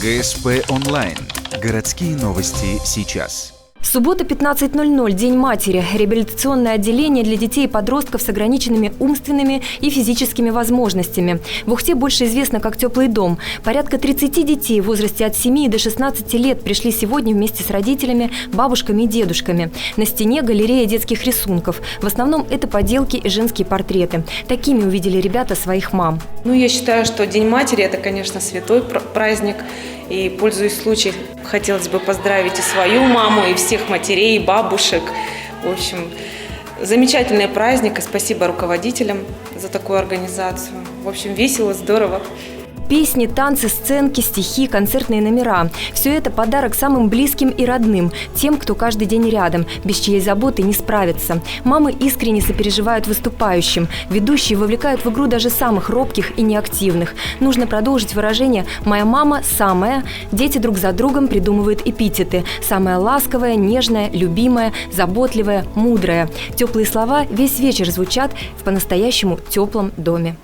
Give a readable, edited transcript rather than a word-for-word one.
ГСП онлайн. Городские новости сейчас. Суббота, 15:00, День матери. Реабилитационное отделение для детей и подростков с ограниченными умственными и физическими возможностями. В Ухте больше известно как «Теплый дом». Порядка 30 детей в возрасте от 7 до 16 лет пришли сегодня вместе с родителями, бабушками и дедушками. На стене галерея детских рисунков. В основном это поделки и женские портреты. Такими увидели ребята своих мам. Я считаю, что День матери – это, конечно, святой праздник. И, пользуясь случаем, хотелось бы поздравить и свою маму, и всех матерей, и бабушек. В общем, замечательный праздник, и спасибо руководителям за такую организацию. В общем, весело, здорово. Песни, танцы, сценки, стихи, концертные номера – все это подарок самым близким и родным, тем, кто каждый день рядом, без чьей заботы не справится. Мамы искренне сопереживают выступающим, ведущие вовлекают в игру даже самых робких и неактивных. Нужно продолжить выражение «моя мама самая». Дети друг за другом придумывают эпитеты – самая ласковая, нежная, любимая, заботливая, мудрая. Теплые слова весь вечер звучат в по-настоящему теплом доме.